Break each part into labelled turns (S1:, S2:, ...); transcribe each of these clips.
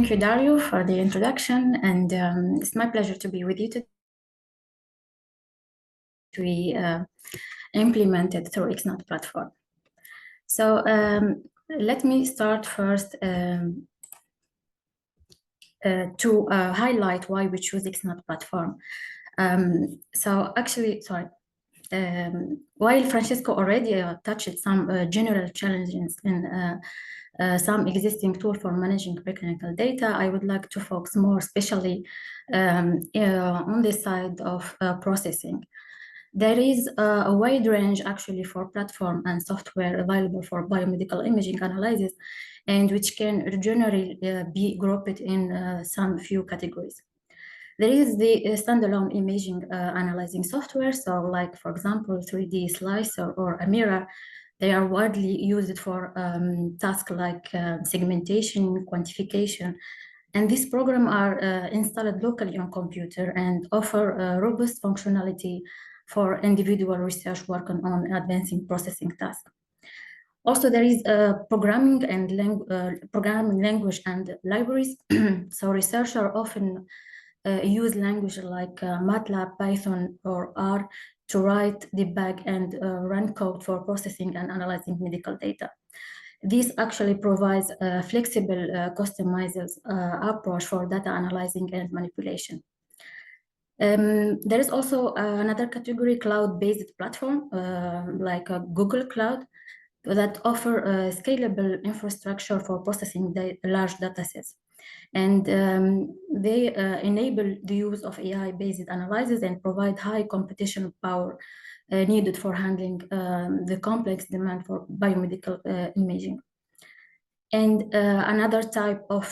S1: Thank you, Dario, for the introduction, and it's my pleasure to be with you today. We implemented through XNAT platform. So let me start first to highlight why we choose XNAT platform. While Francesco already touched some general challenges in some existing tool for managing preclinical data, I would like to focus more especially on the side of processing. There is a wide range actually for platform and software available for biomedical imaging analysis, and which can generally be grouped in some few categories. There is the standalone imaging analyzing software. So like, for example, 3D Slicer or Amira, they are widely used for tasks like segmentation, quantification. And these programs are installed locally on computer and offer robust functionality for individual research work on advancing processing tasks. Also, there is programming language and libraries. So researchers often use language like MATLAB, Python, or R to write, debug, and run code for processing and analyzing medical data. This actually provides a flexible, customized approach for data analyzing and manipulation. There is also another category, cloud-based platform, like a Google Cloud, that offer a scalable infrastructure for processing large datasets. And they enable the use of AI-based analysis and provide high computational power needed for handling the complex demand for biomedical imaging. And another type of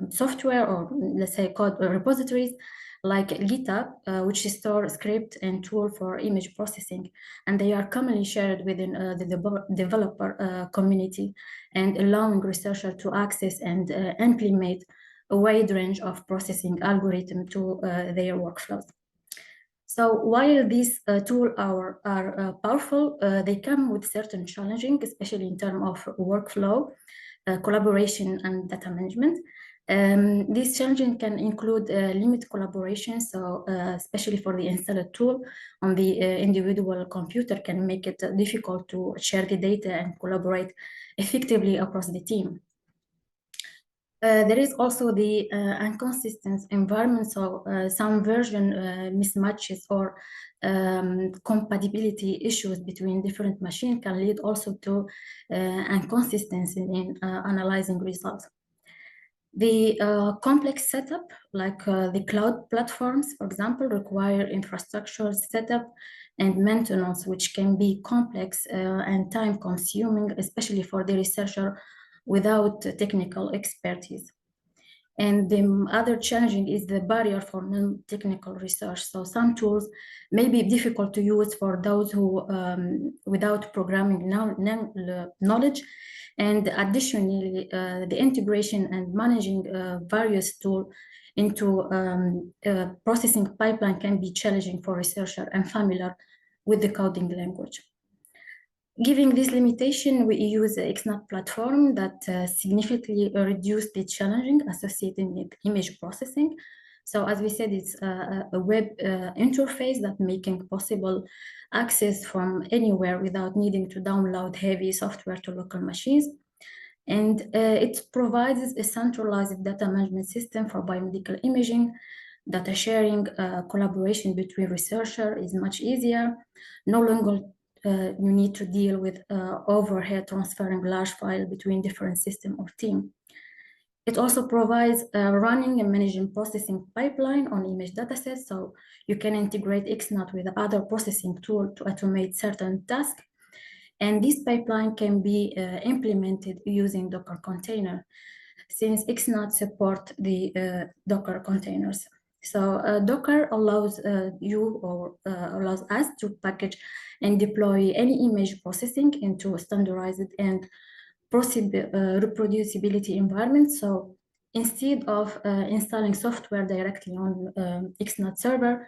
S1: software, or let's say code repositories, like GitHub, which store script and tool for image processing, and they are commonly shared within the developer community, and allowing researchers to access and implement a wide range of processing algorithms to their workflows. So while these tools are powerful, they come with certain challenges, especially in terms of workflow, collaboration, and data management. These challenges can include limited collaboration, so especially for the installed tool on the individual computer can make it difficult to share the data and collaborate effectively across the team. There is also the inconsistent environment, so some version mismatches or compatibility issues between different machines can lead also to inconsistency in analyzing results. The complex setup, like the cloud platforms, for example, require infrastructure setup and maintenance, which can be complex and time-consuming, especially for the researcher without technical expertise. And the other challenging is the barrier for non-technical research. So some tools may be difficult to use for those who, without programming knowledge. And additionally, the integration and managing various tools into processing pipeline can be challenging for researchers and familiar with the coding language. Given this limitation, we use the XNAT platform that significantly reduced the challenging associated with image processing. So as we said, it's a web interface that making possible access from anywhere without needing to download heavy software to local machines. And it provides a centralized data management system for biomedical imaging. Data sharing, collaboration between researchers is much easier. No longer you need to deal with overhead transferring large files between different systems or teams. It also provides running and managing processing pipeline on image datasets, so you can integrate XNAT with other processing tools to automate certain tasks. And this pipeline can be implemented using Docker container, since XNAT support the Docker containers. So Docker allows allows us to package and deploy any image processing into a standardized and reproducibility environment. So instead of installing software directly on XNAT server,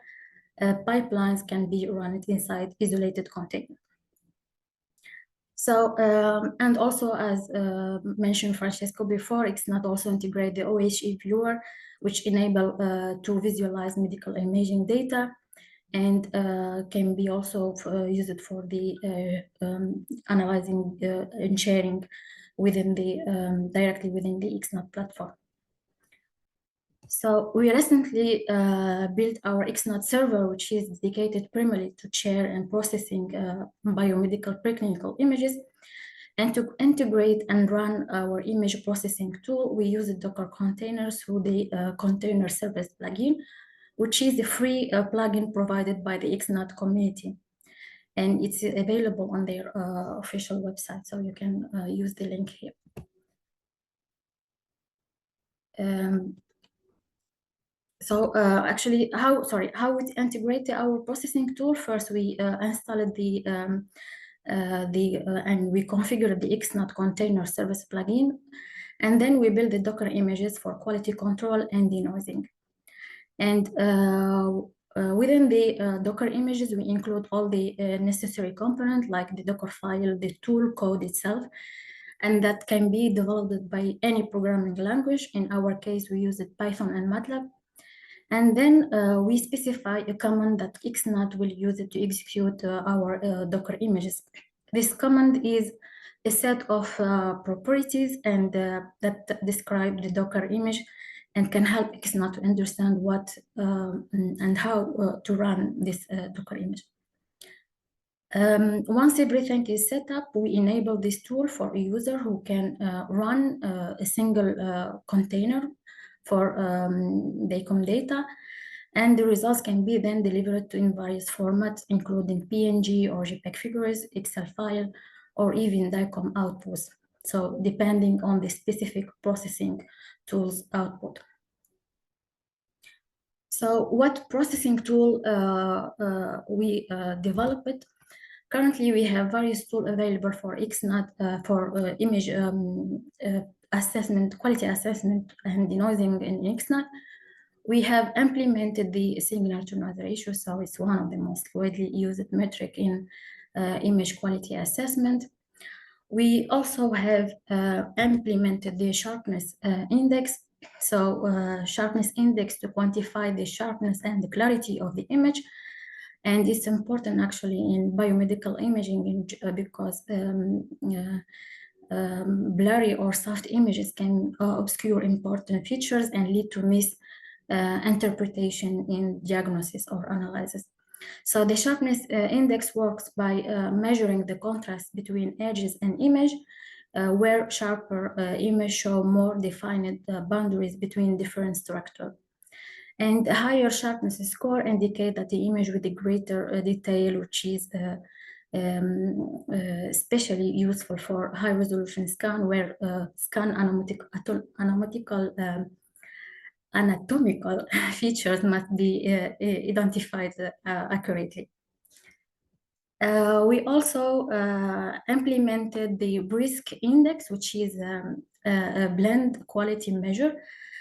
S1: pipelines can be run inside isolated container. So, and also as mentioned Francesco before, XNAT also integrate the OHE viewer, which enable to visualize medical imaging data, and can be also used for the analyzing and sharing within the directly within the XNAT platform. So we recently built our XNAT server, which is dedicated primarily to share and processing biomedical preclinical images. And to integrate and run our image processing tool, we use Docker containers through the container service plugin, which is a free plugin provided by the XNAT community. And it's available on their official website, so you can use the link here. So actually, how we integrate our processing tool? First, we installed and we configured the XNAT container service plugin, and then we build the Docker images for quality control and denoising. And within the Docker images, we include all the necessary components like the Docker file, the tool code itself, and that can be developed by any programming language. In our case, we use Python and MATLAB. And then we specify a command that XNAT will use it to execute our Docker images. This command is a set of properties and that describe the Docker image and can help XNAT to understand what and how to run this Docker image. Once everything is set up, we enable this tool for a user who can run a single container for DACOM data, and the results can be then delivered in various formats, including PNG or JPEG figures, Excel file, or even DACOM outputs. So depending on the specific processing tool's output. So what processing tool we developed? Currently, we have various tools available for XNAT for image assessment, quality assessment, and denoising in XNAT. We have implemented the signal to noise ratio, so it's one of the most widely used metric in image quality assessment. We also have implemented the sharpness index. So sharpness index to quantify the sharpness and the clarity of the image. And it's important actually in biomedical imaging because blurry or soft images can obscure important features and lead to misinterpretation in diagnosis or analysis. So the sharpness index works by measuring the contrast between edges and image, where sharper image show more defined boundaries between different structures. And a higher sharpness score indicate that the image with the greater detail, which is especially useful for high resolution scan, where scan anatomical features must be identified accurately. We also implemented the BRISC index, which is a blend quality measure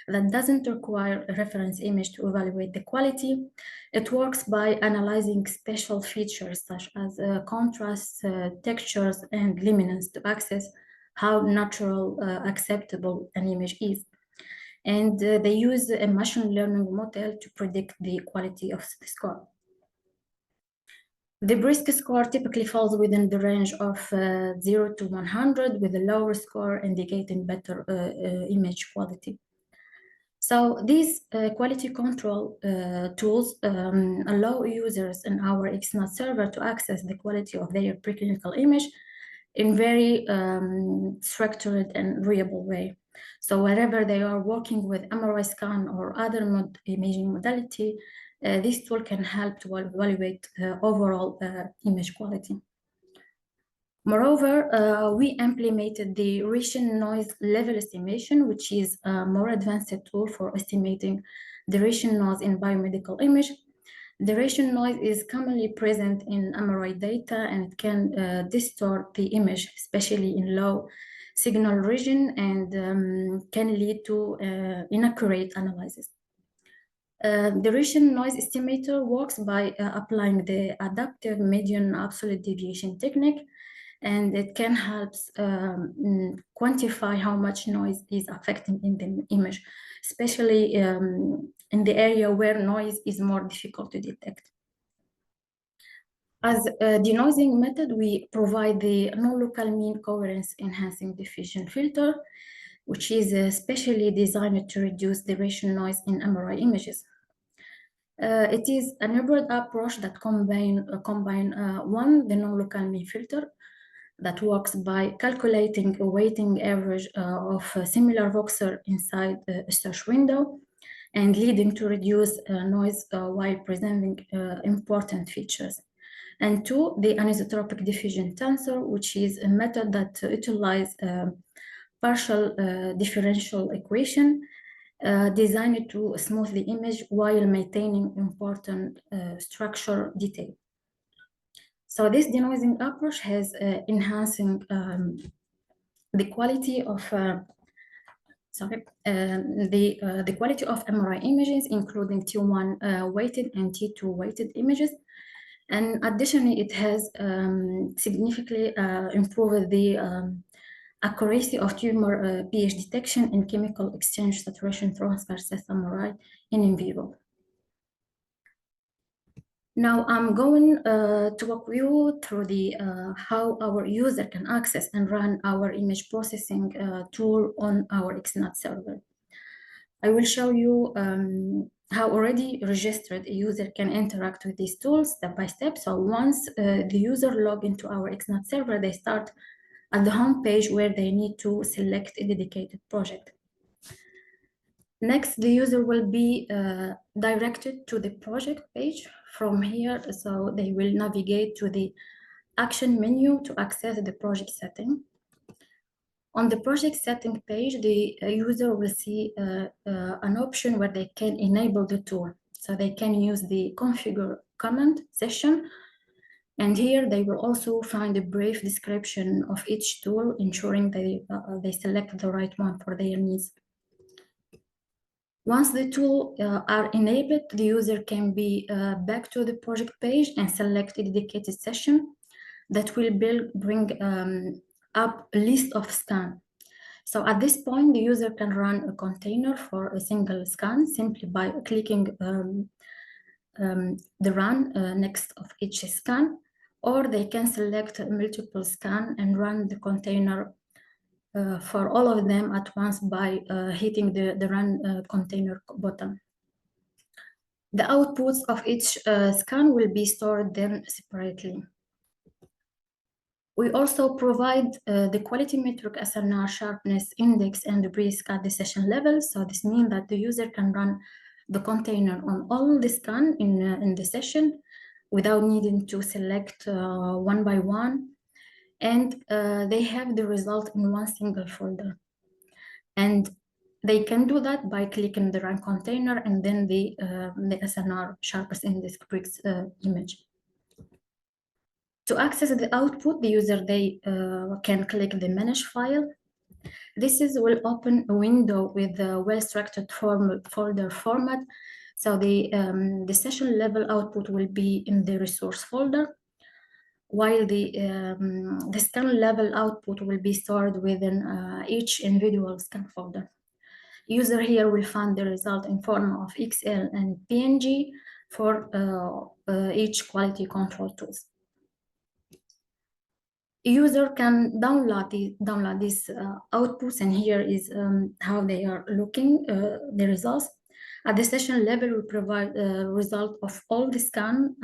S1: that doesn't require a reference image to evaluate the quality. It works by analyzing special features such as contrast, textures, and luminance to access how natural, acceptable an image is. And they use a machine learning model to predict the quality of the score. The BRISC score typically falls within the range of 0 to 100, with a lower score indicating better image quality. So these quality control tools allow users in our XNAT server to access the quality of their preclinical image in very structured and readable way. So wherever they are working with MRI scan or other imaging modality, this tool can help to evaluate overall image quality. Moreover, we implemented the Ratian noise level estimation, which is a more advanced tool for estimating the Ratian noise in biomedical image. The Ratian noise is commonly present in MRI data and it can distort the image, especially in low signal region, and can lead to inaccurate analysis. The Ratian noise estimator works by applying the adaptive median absolute deviation technique, and it can help quantify how much noise is affecting in the image, especially in the area where noise is more difficult to detect. As a denoising method, we provide the non-local mean coherence enhancing diffusion filter, which is specially designed to reduce the ratio noise in MRI images. It is a hybrid approach that combine the non-local mean filter that works by calculating a weighting average of similar voxel inside a search window and leading to reduced noise while preserving important features. And two, the anisotropic diffusion tensor, which is a method that utilizes partial differential equation designed to smooth the image while maintaining important structure detail. So this denoising approach has enhancing the quality of the quality of MRI images, including T1 weighted and T2 weighted images. And additionally, it has significantly improved the accuracy of tumor pH detection and chemical exchange saturation transfer system MRI in vivo. Now I'm going to walk you through the how our user can access and run our image processing tool on our XNAT server. I will show you how already registered a user can interact with these tools step by step. So once the user log into our XNAT server, they start at the home page where they need to select a dedicated project. Next, the user will be directed to the project page from here. So they will navigate to the action menu to access the project setting. On the project setting page, the user will see an option where they can enable the tool. So they can use the configure command session. And here they will also find a brief description of each tool, ensuring they select the right one for their needs. Once the tools are enabled, the user can be back to the project page and select a dedicated session that will bring up a list of scans. So at this point, the user can run a container for a single scan simply by clicking the run next of each scan, or they can select multiple scans and run the container for all of them at once by hitting the run container button. The outputs of each scan will be stored then separately. We also provide the quality metric SNR sharpness index and the brisk at the session level. So this means that the user can run the container on all the scan in the session without needing to select one by one. And they have the result in one single folder. And they can do that by clicking the run container and then the SNR sharpness index bricks image. To access the output, the user can click the manage file. This will open a window with a well-structured folder format. So the session level output will be in the resource folder, while the scan level output will be stored within each individual scan folder. User here will find the result in form of XL and PNG for each quality control tools. User can download these outputs, and here is how they are looking, the results. At the session level, we provide a result of all the scan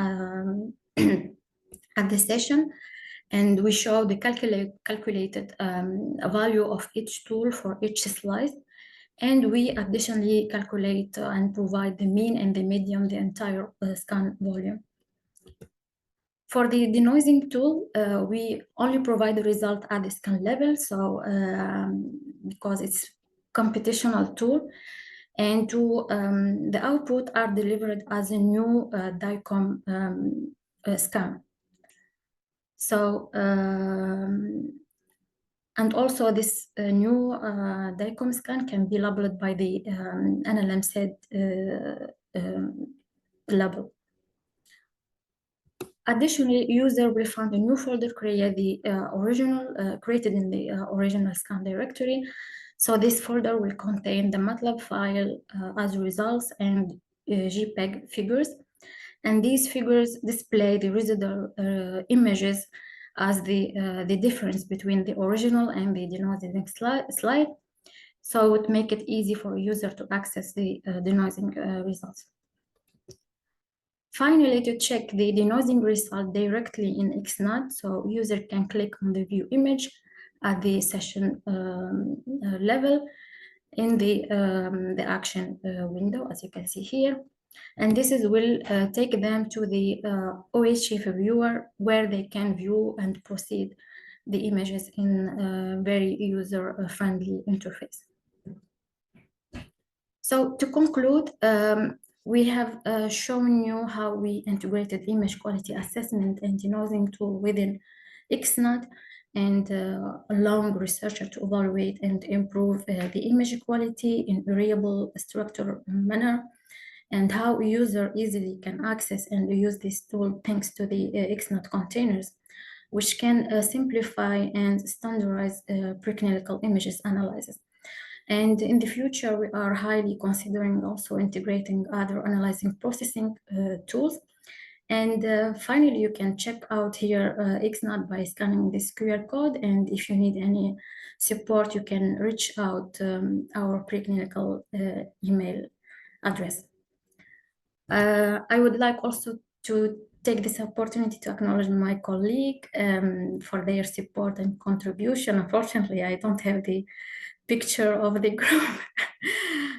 S1: at the session, and we show the calculated value of each tool for each slice. And we additionally calculate and provide the mean and the median, the entire scan volume. For the denoising tool, we only provide the result at the scan level, so because it's computational tool, and the output are delivered as a new DICOM scan. So, and also this new DICOM scan can be labeled by the NLM-SED label. Additionally, user will find a new folder created in the original scan directory. So this folder will contain the MATLAB file as results and JPEG figures. And these figures display the residual images as the difference between the original and the denoising slide. So it make it easy for a user to access the denoising results. Finally, to check the denoising result directly in XNAT, so user can click on the view image at the session level in the action window, as you can see here. And this will take them to the OHF viewer, where they can view and proceed the images in a very user-friendly interface. So to conclude, we have shown you how we integrated image quality assessment and denoising tool within XNAT and allowing researchers to evaluate and improve the image quality in a reliable structured manner, and how a user easily can access and use this tool thanks to the XNAT containers, which can simplify and standardize preclinical images analysis. And in the future, we are highly considering also integrating other analyzing processing tools. And finally, you can check out here XNAT by scanning this QR code. And if you need any support, you can reach out our preclinical email address. I would like also to take this opportunity to acknowledge my colleague for their support and contribution. Unfortunately, I don't have the picture of the group,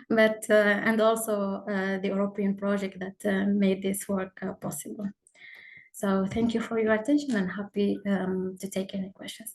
S1: but and also the European project that made this work possible. So thank you for your attention, and happy to take any questions.